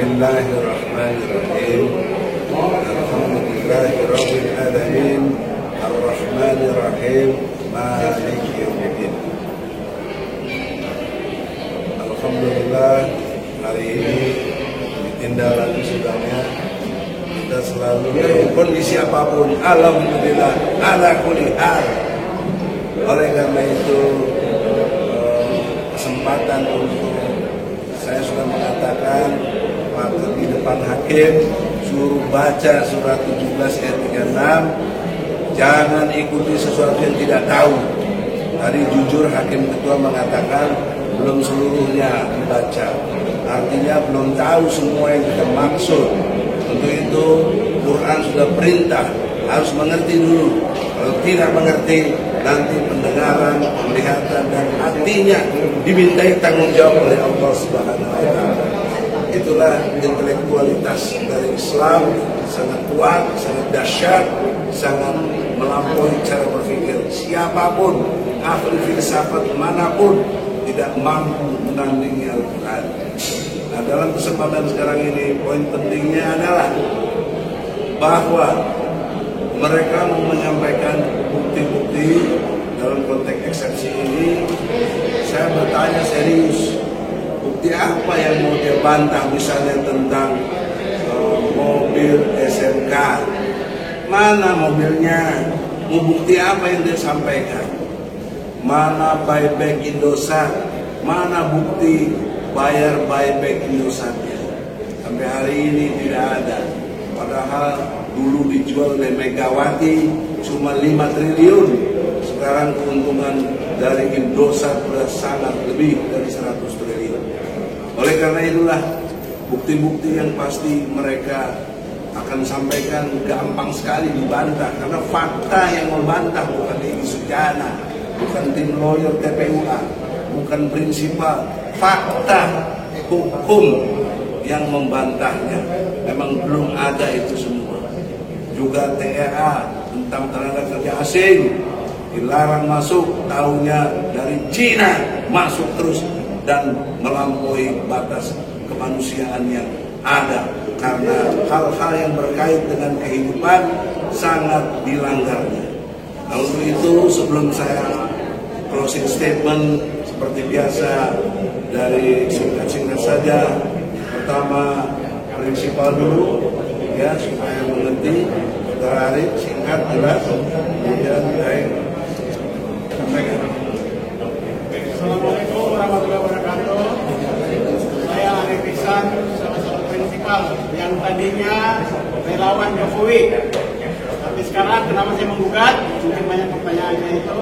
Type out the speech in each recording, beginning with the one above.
Bismillahirrahmanirrahim. Alhamdulillahirabbil alamin. Arrahmanirrahim. Maliki yaumiddin. Alhamdulillah, hari ini ditindak lagi sidangnya. Kita selalu dalam kondisi apapun, alhamdulillah ala kulli hal. Oleh karena itu kesempatan untuk saya sudah mengatakan maka di depan hakim suruh baca surat 17 ayat 36, jangan ikuti sesuatu yang tidak tahu. Tadi jujur hakim ketua mengatakan belum seluruhnya dibaca, artinya belum tahu semua yang kita maksud. Untuk itu Quran sudah perintah harus mengerti dulu. Kalau tidak mengerti, nanti pendengaran, penglihatan dan hatinya dimintai tanggung jawab oleh Allah Subhanahu wa taala. Itulah intelektualitas dari Islam, sangat kuat, sangat dahsyat, sangat melampaui cara berpikir. Siapapun ahli filsafat manapun tidak mampu menandingi Al-Quran. Nah, dalam kesempatan sekarang ini poin pentingnya adalah bahwa mereka menyampaikan bukti-bukti dalam konteks eksepsi ini. Saya bertanya serius, bukti apa yang mau dia bantah, misalnya tentang mobil SMK? Mana mobilnya? Mau bukti apa yang dia sampaikan? Mana buyback Indosat? Mana bukti bayar buyback Indosatnya? Sampai hari ini tidak ada. Padahal dulu dijual oleh Megawati cuma 5 triliun. Sekarang keuntungan dari Indosat sudah sangat lebih dari 100 triliun. Oleh karena itulah bukti-bukti yang pasti mereka akan sampaikan gampang sekali dibantah, karena fakta yang membantah bukan Egy Sujana, bukan tim lawyer TPUA, bukan prinsipal, fakta hukum yang membantahnya. Memang belum ada itu semua. Juga TEA tentang tenaga kerja asing dilarang masuk, tahunya dari Cina masuk terus dan melampaui batas kemanusiaan yang ada, karena hal-hal yang berkait dengan kehidupan sangat dilanggarnya. Nah, untuk itu sebelum saya closing statement seperti biasa dari singkat-singkat saja. Pertama prinsipal dulu ya, supaya mengerti. Saudara Arif singkat jelas, kemudian baik sampaikan. Assalamualaikum warahmatullahi wabarakatuh. Saya Arif Ihsan, salah satu prinsipal yang tadinya relawan Jokowi, tapi sekarang kenapa saya menggugat? Mungkin banyak pertanyaannya itu.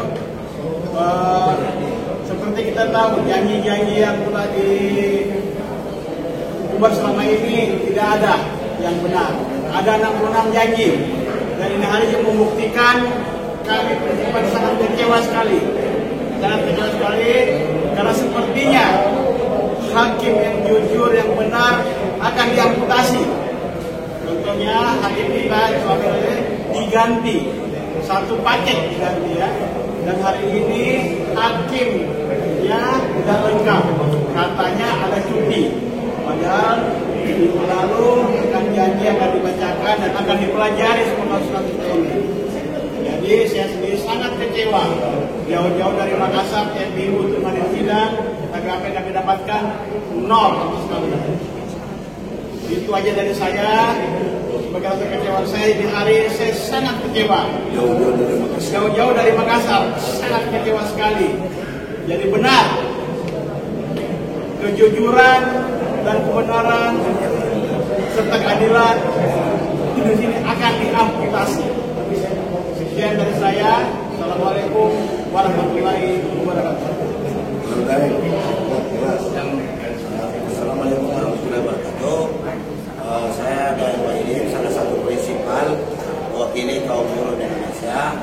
Seperti kita tahu, janji-janji yang telah dibuat selama ini tidak ada yang benar. Ada 66 janji, dan ini hari yang membuktikan kami prinsipal sangat kecewa sekali. Sangat kecewa sekali karena sepertinya hakim yang jujur, yang benar akan diamputasi. Contohnya hakim kita diganti, satu paket diganti ya. Dan hari ini hakimnya sudah lengkap, katanya ada cuti. Padahal minggu lalu akan janji akan dibacakan dan akan dipelajari semua kasus-kasus ini. Jadi saya sendiri sangat kecewa. Jauh-jauh dari Makassar, TPU untuk hadir sidang, tapi apa yang kami dapatkan nol sama sekali. Itu aja dari saya. Sebagai rasa kecewa saya di hari ini, saya sangat kecewa. Jauh-jauh dari Makassar, sangat kecewa sekali. Jadi benar, kejujuran dan kebenaran serta keadilan di sini akan diamputasi. Sekian dari saya. Assalamualaikum warahmatullahi wabarakatuh. Assalamualaikum warahmatullahi wabarakatuh. Saya dari Wahidin, salah satu prinsipal mewakili kaum buruh Indonesia,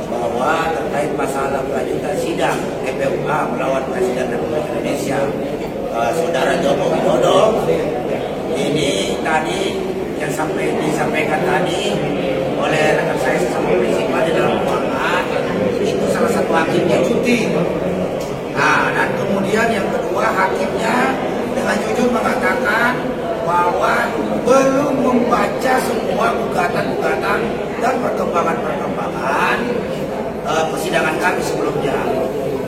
bahwa terkait masalah kelanjutan sidang TPUA melawan Presiden Republik Indonesia Saudara Joko Widodo, ini tadi yang disampaikan tadi oleh rekan saya sesama prinsipal di dalam ruangan, itu salah satu hakimnya cuti. Nah, dan kemudian yang kedua hakimnya dengan jujur mengatakan bahwa belum membaca semua gugatan-gugatan dan perkembangan-perkembangan persidangan kami sebelumnya.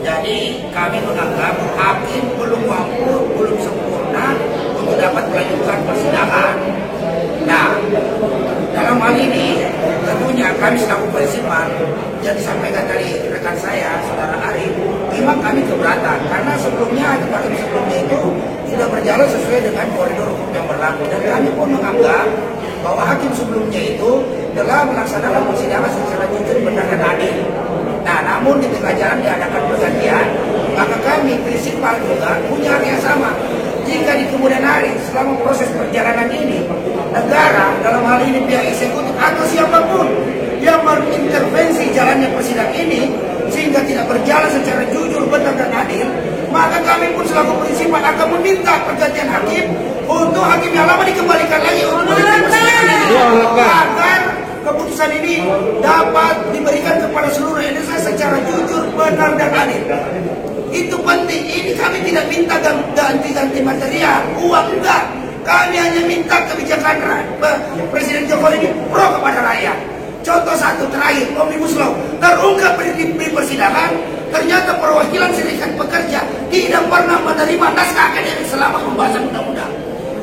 Jadi kami menganggap hakim belum mampu, belum sempurna untuk dapat melanjutkan persidangan. Nah, dalam hal ini tentunya kami selaku prinsipal yang disampaikan dari rekan saya, Saudara Arif, memang kami keberatan karena sebelumnya itu sudah berjalan sesuai dengan koridor hukum yang berlaku, dan kami pun menganggap bahwa hakim sebelumnya itu telah melaksanakan persidangan secara jujur, benar dan adil. Nah, namun di tengah jalan diadakan pergantian, maka kami prinsipal juga punya hal yang sama. Jika di kemudian hari selama proses perjalanan ini negara, dalam hal ini pihak eksekutif atau siapapun yang mengintervensi jalannya persidangan ini sehingga tidak berjalan secara jujur, benar dan adil, maka kami pun selaku prinsipal akan meminta pergantian hakim untuk hakim yang lama dikembalikan lagi untuk persidangan ini agar keputusan ini dapat diberikan kepada seluruh Indonesia secara jujur, benar dan adil. Itu penting. Ini kami tidak minta ganti-ganti material, uang enggak. Kami hanya minta kebijakan Presiden Jokowi ini pro kepada rakyat. Contoh satu terakhir, Omnibus Law terungkap di persidangan, ternyata perwakilan serikat pekerja tidak pernah menerima naskah akademik selama pembahasan undang-undang.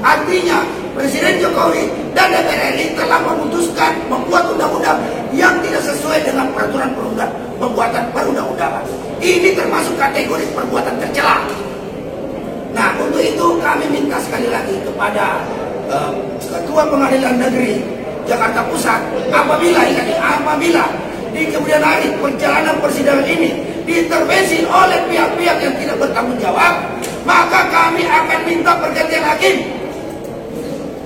Artinya Presiden Jokowi dan DPR RI telah memutuskan membuat undang-undang yang tidak sesuai dengan peraturan pembuatan perundang-undangan. Ini termasuk kategori perbuatan tercela. Nah, untuk itu kami minta sekali lagi kepada Ketua Pengadilan Negeri Jakarta Pusat, apabila di kemudian hari perjalanan persidangan ini diintervensi oleh pihak-pihak yang tidak bertanggung jawab, maka kami akan minta pergantian hakim.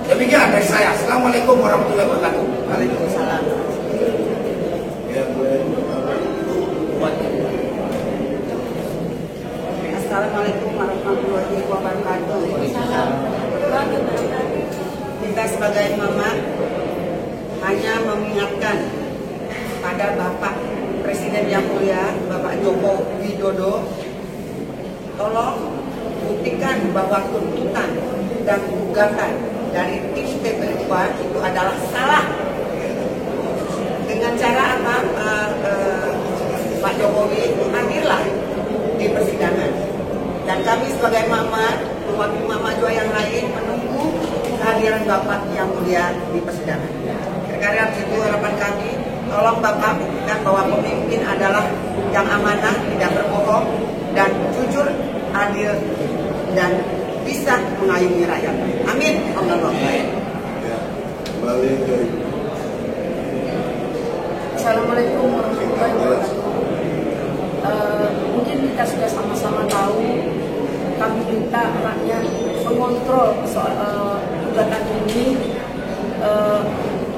Demikian dari saya. Assalamualaikum warahmatullahi wabarakatuh. Waalaikumsalam. Assalamualaikum warahmatullahi wabarakatuh. Kita sebagai mama hanya mengingatkan pada Bapak Presiden yang mulia, Bapak Joko Widodo, tolong buktikan bahwa tuntutan dan gugatan dari tim PP2 itu adalah salah. Dengan cara apa? Pak Jokowi hadirlah di persidangan, dan kami sebagai mama, wakil mama juga yang lain menunggu kehadiran Bapak yang mulia di persidangan. Karena itu harapan kami, tolong Bapak buktikan bahwa pemimpin adalah yang amanah, tidak berbohong, dan jujur, adil, dan bisa mengayomi rakyat. Amin. Allahumma. Assalamualaikum warahmatullahi wabarakatuh. Mungkin kita sudah sama-sama tahu, kami minta rakyat mengontrol soal gugatan ini,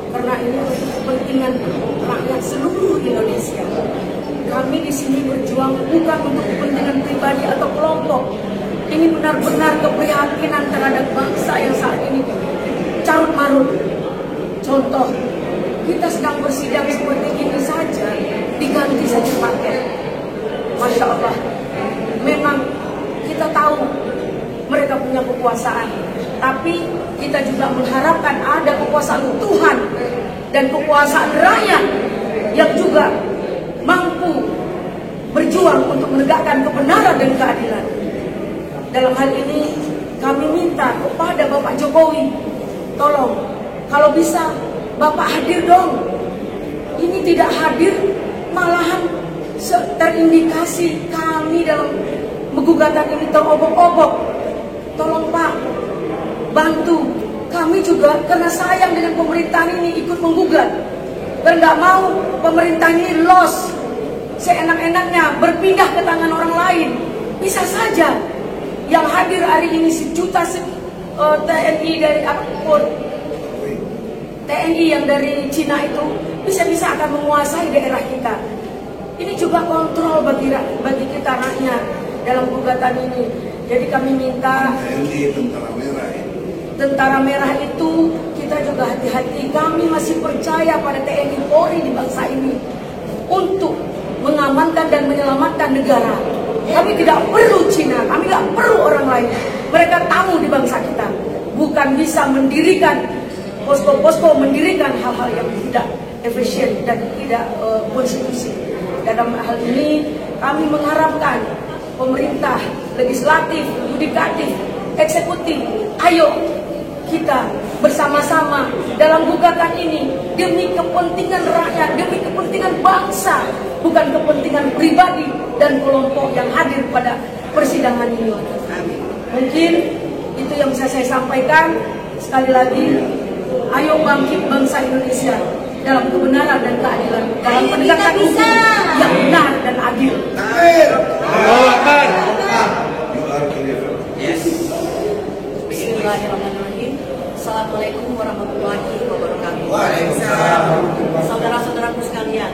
karena ini untuk kepentingan rakyat seluruh Indonesia. Kami di sini berjuang bukan untuk kepentingan pribadi atau kelompok. Ini benar-benar keprihatinan terhadap bangsa yang saat ini carut marut. Contoh, kita sedang bersidang seperti ini saja, diganti saja paket. Masya Allah, memang kita tahu mereka punya kekuasaan, tapi kita juga mengharapkan ada kekuasaan Tuhan dan kekuasaan rakyat yang juga mampu berjuang untuk menegakkan kebenaran dan keadilan. Dalam hal ini kami minta kepada Bapak Jokowi, tolong kalau bisa Bapak hadir dong. Ini tidak hadir, malahan terindikasi kami dalam gugatan ini terobok-obok. Tolong Pak, bantu kami juga, karena sayang dengan pemerintahan ini ikut menggugat. Dan nggak mau pemerintah ini loss, seenak-enaknya berpindah ke tangan orang lain. Bisa saja yang hadir hari ini sejuta TNI dari TNI yang dari Cina itu bisa-bisa akan menguasai daerah kita. Ini juga kontrol bagi kita rakyat dalam gugatan ini. Jadi kami minta TNI Tentara Merah. Tentara Merah itu kita juga hati-hati. Kami masih percaya pada TNI Polri di bangsa ini untuk mengamankan dan menyelamatkan negara. Kami tidak perlu Cina, kami tidak perlu orang lain. Mereka tamu di bangsa kita, bukan bisa mendirikan posko-posko mendirikan hal-hal yang tidak efisien dan tidak konstitusi. Dalam hal ini kami mengharapkan pemerintah, legislatif, yudikatif, eksekutif, ayo kita bersama-sama dalam gugatan ini demi kepentingan rakyat, demi kepentingan bangsa, bukan kepentingan pribadi dan kelompok yang hadir pada persidangan ini. Mungkin itu yang bisa saya sampaikan. Sekali lagi, ayo bangkit bangsa Indonesia dalam kebenaran dan keadilan, dalam penegakan hukum yang benar dan adil. Bismillahirrahmanirrahim. Assalamualaikum warahmatullahi wabarakatuh. Saudara-saudaraku sekalian,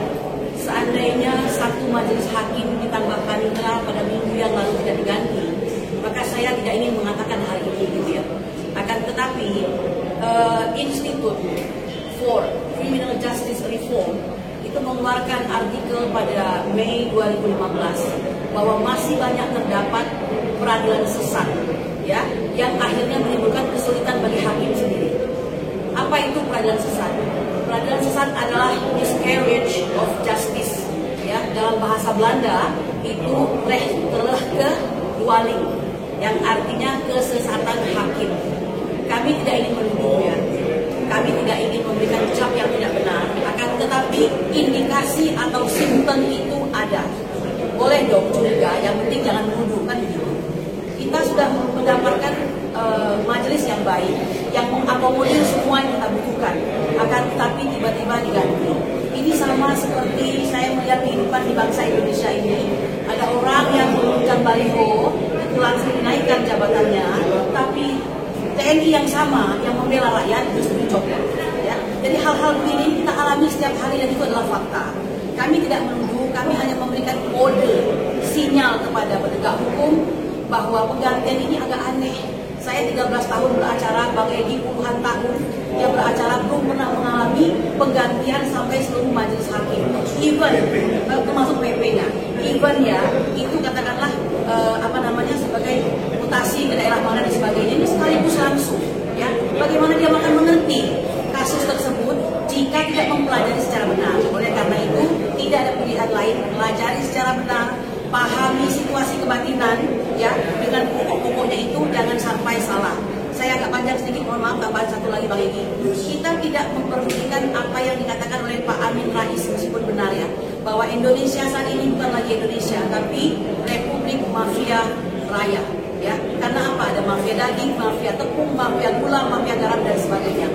seandainya satu majelis hakim ditambah panitera pada minggu yang lalu tidak diganti, maka saya tidak ingin mengatakan hal ini, gitu ya. Akan tetapi Institute for Criminal Justice Reform itu mengeluarkan artikel pada Mei 2015 bahwa masih banyak terdapat peradilan sesat, ya, yang akhirnya menimbulkan kesulitan bagi hakim sendiri. Apa itu peradilan sesat? Peradilan sesat adalah miscarriage of justice, ya. Dalam bahasa Belanda itu rechtvaardiging, yang artinya kesesatan hakim. Kami tidak ingin menuduh, ya. Kami tidak ingin memberikan cap yang tidak benar. Akan tetapi indikasi atau simptom itu ada. Boleh dong curiga, yang penting jangan menuduh, kan begitu. Kita sudah mendapatkan majelis yang baik, yang mengakomodir semua yang kita butuhkan. Akan tetapi tiba-tiba diganti. Ini sama seperti saya melihat kehidupan di bangsa Indonesia ini. Ada orang yang menunjukkan baliho, itu langsung dinaikkan jabatannya, tapi TNI yang sama yang membela rakyat justru dicopot, ya. Jadi hal-hal begini kita alami setiap hari dan itu adalah fakta. Kami tidak menuduh, kami hanya memberikan kode, sinyal kepada penegak hukum bahwa penggantian ini agak aneh. Saya 13 tahun beracara, Bang Edi puluhan tahun yang beracara belum pernah mengalami penggantian sampai seluruh majelis hakim. Even termasuk PP-nya, even ya itu katakanlah sebagai mutasi ke daerah mana dan sebagainya, ini sekaligus langsung, ya. Bagaimana dia akan mengerti kasus tersebut jika tidak mempelajari secara benar? Oleh karena itu tidak ada pilihan lain, pelajari secara benar, pahami situasi kebatinan, ya, dengan pokok-pokoknya itu jangan sampai salah. Saya agak panjang sedikit, mohon maaf, tambahan satu lagi Bang Egy. Kita tidak memperdulikan apa yang dikatakan oleh Pak Amin Rais, meskipun benar, ya, bahwa Indonesia saat ini bukan lagi Indonesia, tapi Republik Mafia Raya, ya. Karena apa? Ada mafia daging, mafia tepung, mafia gula, mafia garam dan sebagainya.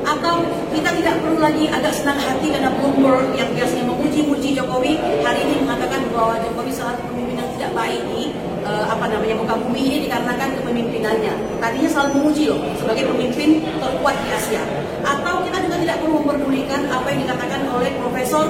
Atau kita tidak perlu lagi agak senang hati karena Bloomberg yang biasanya memuji-muji Jokowi hari ini mengatakan bahwa Jokowi salah satu pemimpin yang tidak baik di muka bumi ini dikarenakan kepemimpinannya. Tadinya selalu memuji loh sebagai pemimpin terkuat di Asia. Atau kita juga tidak perlu memperdulikan apa yang dikatakan oleh Profesor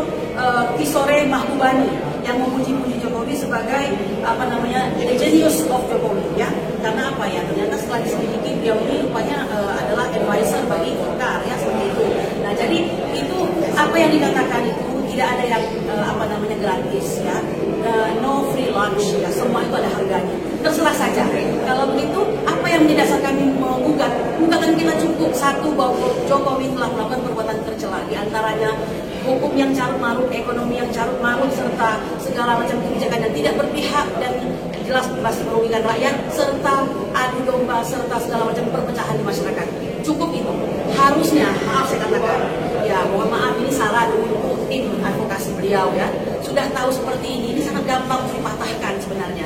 Kisore Mahbubani yang memuji-muji Jokowi sebagai the genius of Jokowi, ya. Karena apa, ya, ternyata setelah diselidiki beliau ini rupanya adalah advisor bagi Golkar, ya, seperti itu. Nah, jadi itu apa yang dikatakan itu tidak ada yang gratis, ya. No free lunch, ya, semua itu ada harganya. Terserah saja. Kalau begitu, apa yang mendasarkan kami menggugat? Gugatan kita cukup satu, bahwa Jokowi telah melakukan perbuatan tercela, di antaranya hukum yang carut marut, ekonomi yang carut marut, serta segala macam kebijakan yang tidak berpihak dan jelas merugikan rakyat, serta adu domba, serta segala macam perpecahan di masyarakat. Cukup itu. Harusnya, maaf saya katakan, ya, mohon maaf ini salah untuk tim advokasi beliau, ya. Sudah tahu seperti ini sangat gampang dipatahkan sebenarnya.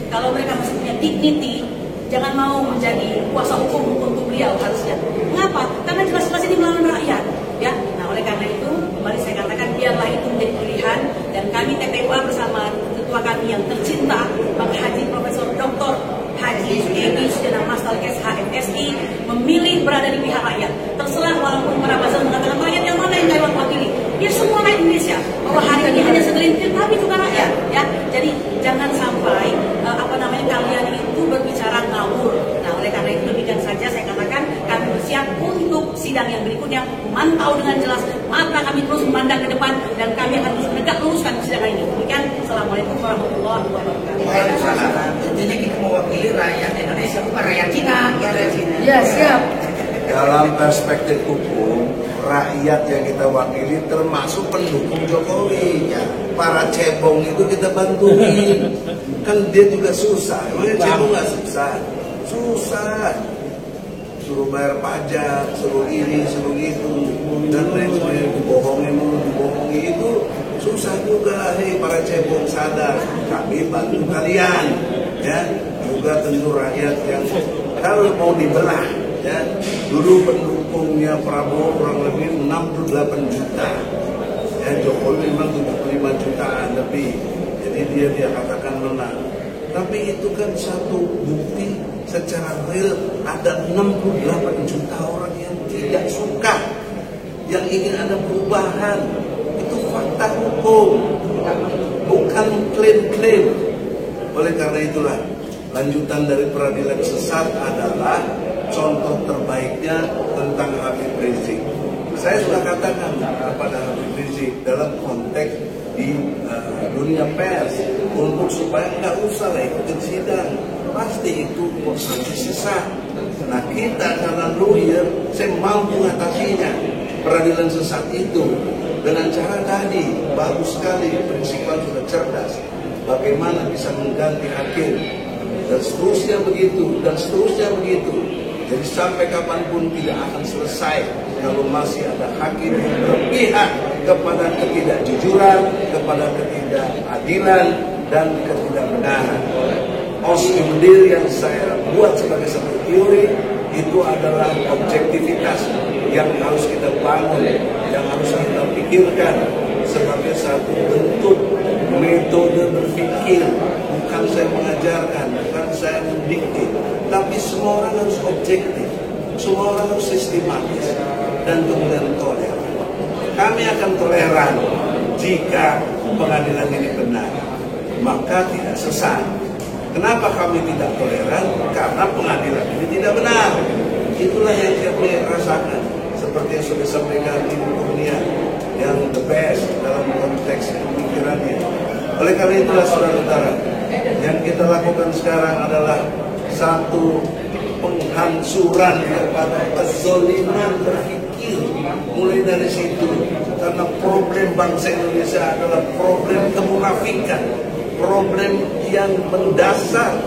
Kalau mereka masih punya dignity, jangan mau menjadi kuasa hukum untuk beliau harusnya. Mengapa? Karena jelas-jelas ini melawan rakyat, ya. Nah, oleh karena itu, kembali saya katakan biarlah itu menjadi pilihan, dan kami TPUA bersama ketua kami yang tercinta, Bang Haji Profesor Dr. Haji Egy Sujana Mastalkes HMSI, memilih berada di pihak rakyat. Terserah walaupun para bazar mengatakan rakyat yang mana yang kalian wakili. Ya, semua rakyat Indonesia. Bahwa hari ini hanya segelintir, tapi juga rakyat, ya. Jadi jangan sampai kalian itu berbicara ngawur. Nah, oleh karena itu demikian saja saya katakan kami bersiap untuk sidang yang berikutnya, memantau dengan jelas, mata kami terus memandang ke depan, dan kami akan terus menegak luruskan sidang ini. Demikian, Assalamualaikum warahmatullahi wabarakatuh. Waalaikumsalam. Tentunya kita mewakili rakyat Indonesia, bukan rakyat Cina. Ya, siap. dalam perspektif hukum, rakyat yang kita wakili termasuk pendukung Jokowi. Para cebong itu kita bantuin. Kan dia juga susah. Emangnya cebong nggak susah? Susah. Suruh bayar pajak, suruh ini, suruh itu, dan lain sebagainya. Dibohongi itu susah juga. Hei para cebong, sadar, kami bantu kalian. Ya, juga tentu rakyat yang kalau mau dibelah, ya, dulu pendukungnya Prabowo kurang lebih 68 juta. Ya, Jokowi memang 75 jutaan lebih. Jadi dia katakan menang. Tapi itu kan satu bukti secara real ada 68 juta orang yang tidak suka, yang ingin ada perubahan. Itu fakta hukum, bukan klaim-klaim. Oleh karena itulah, lanjutan dari peradilan sesat adalah contoh terbaiknya tentang Habib Rizik. Saya sudah katakan kepada Habib Rizik dalam konteks di dunia pers untuk supaya nggak usah lah ikutin sidang, pasti itu sanksi sesat. Nah kita karena lawyer, saya mampu mengatasinya peradilan sesat itu dengan cara tadi bagus sekali, prinsipal sudah cerdas. Bagaimana bisa mengganti hakim dan seterusnya begitu dan seterusnya begitu. Jadi sampai kapanpun tidak akan selesai kalau masih ada hakim yang berpihak kepada ketidakjujuran, kepada ketidakadilan dan ketidakbenaran. Osmundir yang saya buat sebagai satu teori itu adalah objektivitas yang harus kita bangun, yang harus kita pikirkan sebagai satu bentuk metode berpikir. Bukan saya mengajarkan, bukan saya mendikte, tapi semua orang harus objektif, semua orang harus sistematis dan kemudian toleran. Kami akan toleran jika pengadilan ini benar, maka tidak sesat. Kenapa kami tidak toleran? Karena pengadilan ini tidak benar. Itulah yang kami rasakan, seperti yang sudah disampaikan Ibu Kurnia, yang the best dalam konteks pemikirannya. Oleh karena itulah saudara-saudara, yang kita lakukan sekarang adalah satu penghancuran kepada kezaliman berpikir. Mulai dari situ, karena problem bangsa Indonesia adalah problem kemunafikan, problem yang mendasar